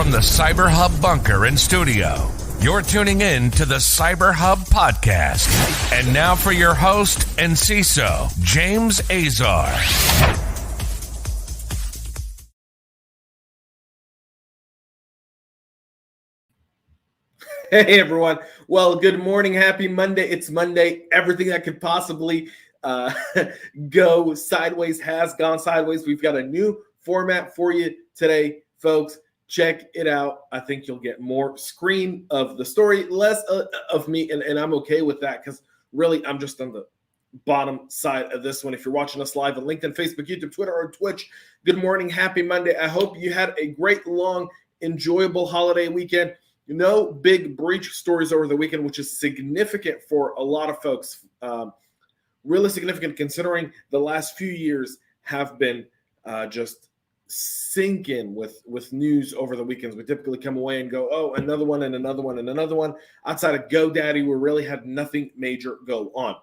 from the Cyber Hub bunker and studio. You're tuning in to the Cyber Hub podcast. And now for your host and CISO, James Azar. Hey everyone. Well, good morning. Happy Monday. It's Monday. Everything that could possibly go sideways has gone sideways. We've got a new format for you today, folks. Check it out. I think you'll get more screen of the story, less of me, and I'm okay with that because really I'm just on the bottom side of this one. If you're watching us live on LinkedIn, Facebook, YouTube, Twitter, or Twitch, good morning. Happy Monday. I hope you had a great, long, enjoyable holiday weekend. No big breach stories over the weekend, which is significant for a lot of folks. Really significant considering the last few years have been just sinking with news over the weekends. We typically come away and go, oh, another one and another one and another one. Outside of GoDaddy, we really had nothing major go on.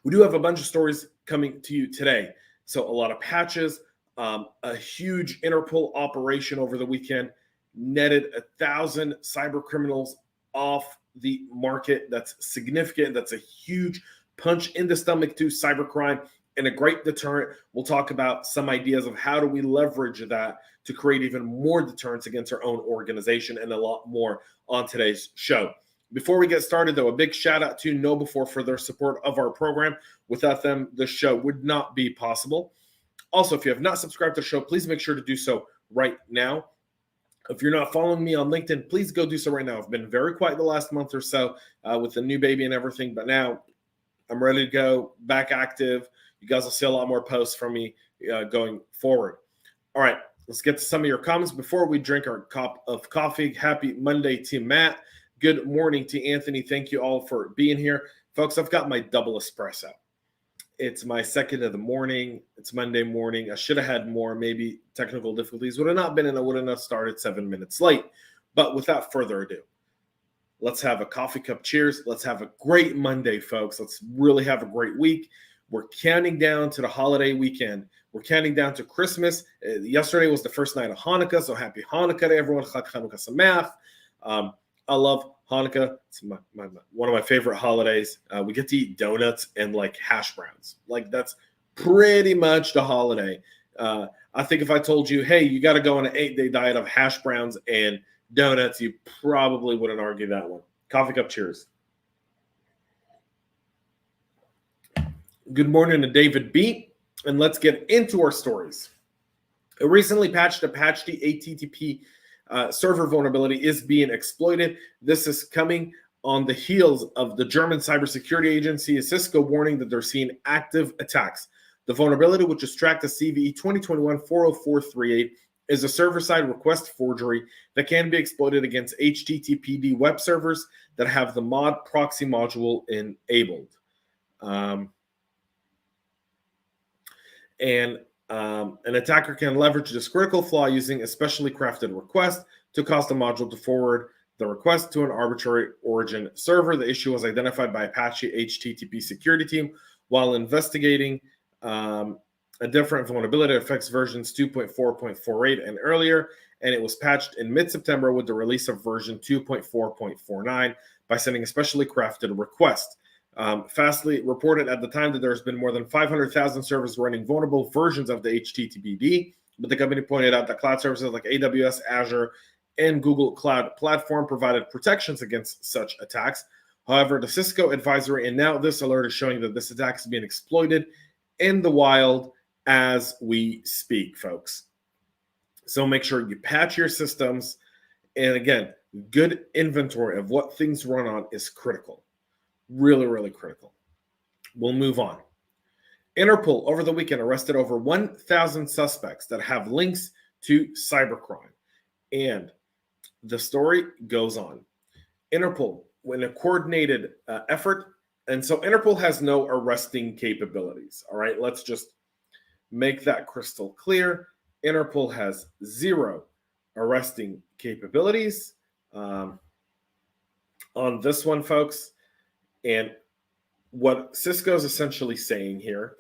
We do have a bunch of stories coming to you today. So a lot of patches, a huge Interpol operation over the weekend, netted 1,000 cyber criminals off the market. That's significant. That's a huge punch in the stomach to cybercrime and a great deterrent. We'll talk about some ideas of how do we leverage that to create even more deterrence against our own organization and a lot more on today's show. Before we get started, though, a big shout out to KnowBe4 for their support of our program. Without them, the show would not be possible. Also, if you have not subscribed to the show, please make sure to do so right now. If you're not following me on LinkedIn, please go do so right now. I've been very quiet the last month or so with the new baby and everything, but now I'm ready to go back active. You guys will see a lot more posts from me going forward. All right, let's get to some of your comments before we drink our cup of coffee. Happy Monday to Matt. Good morning to Anthony. Thank you all for being here. Folks, I've got my double espresso. It's my second of the morning. It's Monday morning. I should have had more. Maybe technical difficulties would have not been, and I wouldn't have started 7 minutes late. But without further ado, let's have a coffee cup cheers. Let's have a great Monday, folks. Let's really have a great week. We're counting down to the holiday weekend. We're counting down to Christmas. Yesterday was the first night of Hanukkah, so happy Hanukkah to everyone. Chag Hanukkah Sameach. I love Hanukkah. It's one of my favorite holidays. We get to eat donuts and like hash browns. Like that's pretty much the holiday. I think if I told you, hey, you got to go on an 8-day diet of hash browns and donuts, you probably wouldn't argue that one. Coffee cup cheers. Good morning to David B. And let's get into our stories. A recently patched Apache HTTP server vulnerability is being exploited. This is coming on the heels of the German cybersecurity agency Cisco warning that they're seeing active attacks. The vulnerability, which is tracked as CVE 2021-40438, is a server-side request forgery that can be exploited against HTTPD web servers that have the mod proxy module enabled. An attacker can leverage this critical flaw using a specially crafted request to cause the module to forward the request to an arbitrary origin server. The issue was identified by Apache HTTP security team while investigating a different vulnerability that affects versions 2.4.48 and earlier, and it was patched in mid-September with the release of version 2.4.49 by sending a specially crafted request. Fastly reported at the time that there's been more than 500,000 servers running vulnerable versions of the HTTPD, but the company pointed out that cloud services like AWS, Azure, and Google Cloud Platform provided protections against such attacks. However, the Cisco advisory and now this alert is showing that this attack is being exploited in the wild as we speak, folks. So make sure you patch your systems. And again, good inventory of what things run on is critical. Really, really critical. We'll move on. Interpol over the weekend arrested over 1,000 suspects that have links to cybercrime. And the story goes on. Interpol, in a coordinated effort, and so Interpol has no arresting capabilities. All right, let's just make that crystal clear. Interpol has zero arresting capabilities on this one, folks. And what Cisco is essentially saying here,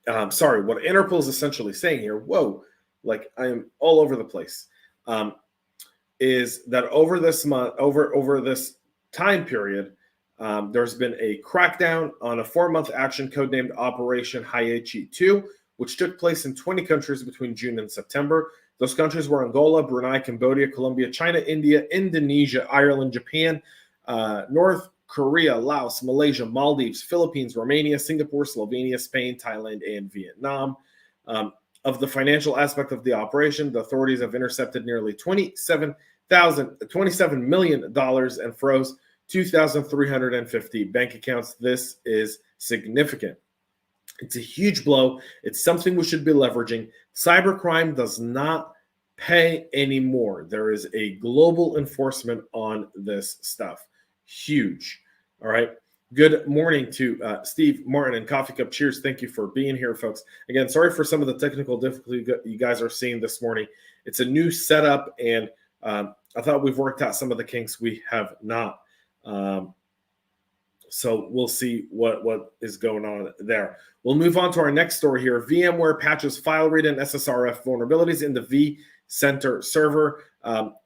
what Interpol is essentially saying here, whoa, like I am all over the place. is that over this month, over this time period, there's been a crackdown on a 4-month action codenamed Operation Haichi 2, which took place in 20 countries between June and September. Those countries were Angola, Brunei, Cambodia, Colombia, China, India, Indonesia, Ireland, Japan, North Korea, Laos, Malaysia, Maldives, Philippines, Romania, Singapore, Slovenia, Spain, Thailand, and Vietnam. Of the financial aspect of the operation, the authorities have intercepted nearly $27 million and froze 2,350 bank accounts. This is significant. It's a huge blow. It's something we should be leveraging. Cybercrime does not pay anymore. There is a global enforcement on this stuff. Huge. All right. Good morning to Steve Martin and Coffee Cup. Cheers. Thank you for being here, folks. Again, sorry for some of the technical difficulty you guys are seeing this morning. It's a new setup, and I thought we've worked out some of the kinks. We have not. So we'll see what is going on there. We'll move on to our next story here. VMware patches file read and SSRF vulnerabilities in the vCenter server.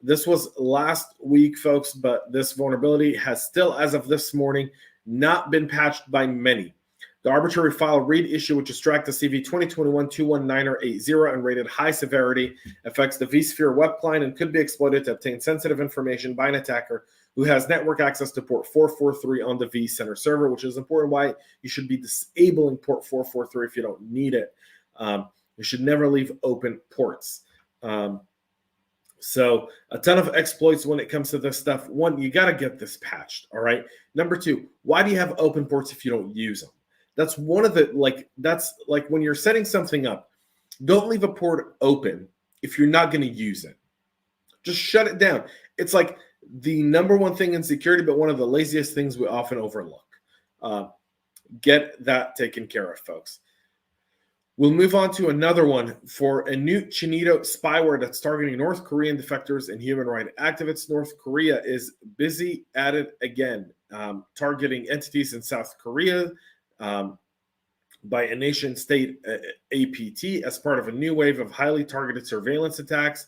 This was last week, folks, but this vulnerability has still, as of this morning, not been patched by many. The arbitrary file read issue, which is tracked to CV 2021-219-80 and rated high severity, affects the vSphere web client and could be exploited to obtain sensitive information by an attacker who has network access to port 443 on the vCenter server, which is important why you should be disabling port 443 if you don't need it. You should never leave open ports. So a ton of exploits when it comes to this stuff. One, you got to get this patched, all right? Number two, why do you have open ports if you don't use them? That's one of the, that's like when you're setting something up, don't leave a port open if you're not going to use it. Just shut it down. It's like the number one thing in security, but one of the laziest things we often overlook. Get that taken care of, folks. We'll move on to another one for a new Chinotto spyware that's targeting North Korean defectors and human rights activists. North Korea is busy at it again, targeting entities in South Korea by a nation-state APT as part of a new wave of highly targeted surveillance attacks.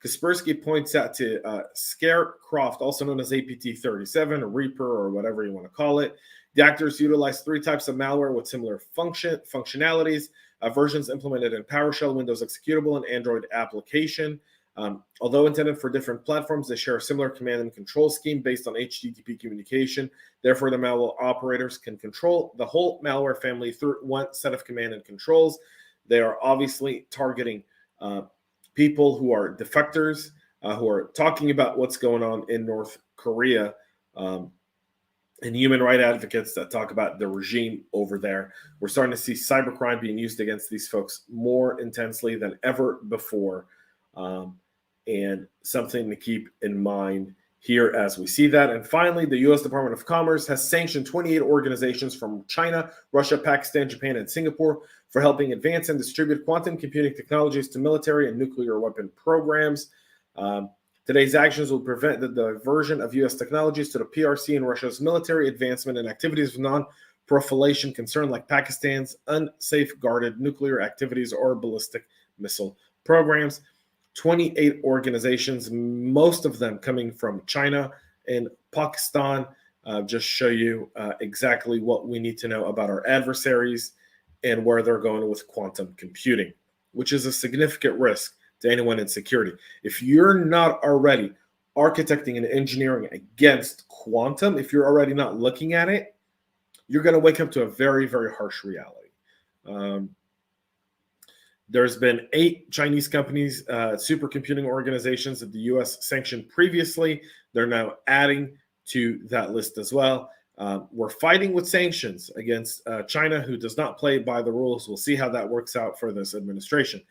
Kaspersky points out to Scarecroft, also known as APT-37 or Reaper or whatever you want to call it. The actors utilize 3 types of malware with similar functionalities. Versions implemented in PowerShell, Windows executable, and Android application. Although intended for different platforms, they share a similar command and control scheme based on HTTP communication. Therefore, the malware operators can control the whole malware family through one set of command and controls. They are obviously targeting people who are defectors, who are talking about what's going on in North Korea, and human rights advocates that talk about the regime over there. We're starting to see cybercrime being used against these folks more intensely than ever before, and something to keep in mind here as we see that. And finally, the U.S. Department of Commerce has sanctioned 28 organizations from China, Russia, Pakistan, Japan, and Singapore for helping advance and distribute quantum computing technologies to military and nuclear weapon programs. Today's actions will prevent the diversion of U.S. technologies to the PRC and Russia's military advancement and activities of non-proliferation concern like Pakistan's unsafeguarded nuclear activities or ballistic missile programs. 28 organizations, most of them coming from China and Pakistan, just show you exactly what we need to know about our adversaries and where they're going with quantum computing, which is a significant risk to anyone in security. If you're not already architecting and engineering against quantum, if you're already not looking at it, you're going to wake up to a very, very harsh reality. There's been 8 Chinese companies, supercomputing organizations that the U.S. sanctioned previously. They're now adding to that list as well. We're fighting with sanctions against China, who does not play by the rules. We'll see how that works out for this administration.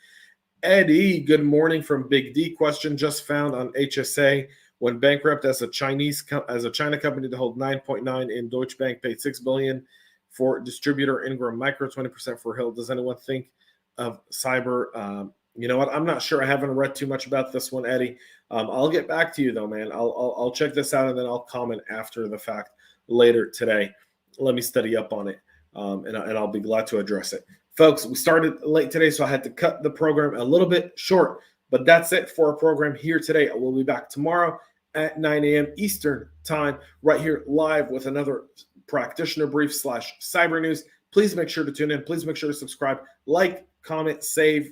Eddie, good morning from Big D. Question just found on HSA. When bankrupt as a China company to hold 9.9 in Deutsche Bank, paid $6 billion for distributor Ingram Micro, 20% for Hill. Does anyone think of cyber? You know what? I'm not sure. I haven't read too much about this one, Eddie. I'll get back to you though, man. I'll check this out and then I'll comment after the fact later today. Let me study up on it, and I'll be glad to address it. Folks, we started late today, so I had to cut the program a little bit short, But that's it for our program here today. We'll be back tomorrow at 9 a.m. Eastern time, right here live with another practitioner brief / cyber news. Please make sure to tune in. Please make sure to subscribe, like, comment, save,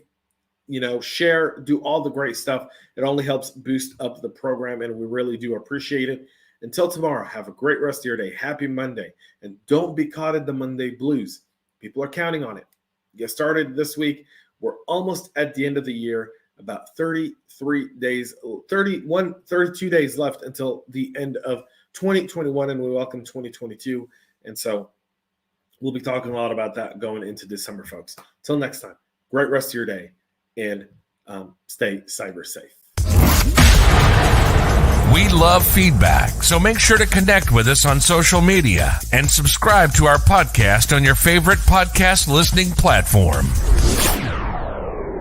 share, do all the great stuff. It only helps boost up the program, and we really do appreciate it. Until tomorrow, have a great rest of your day. Happy Monday. And don't be caught in the Monday blues. People are counting on it. Get started this week. We're almost at the end of the year, about 32 days left until the end of 2021, and we welcome 2022. And so we'll be talking a lot about that going into December, folks. Till next time, great rest of your day, and stay cyber safe. We love feedback, so make sure to connect with us on social media and subscribe to our podcast on your favorite podcast listening platform.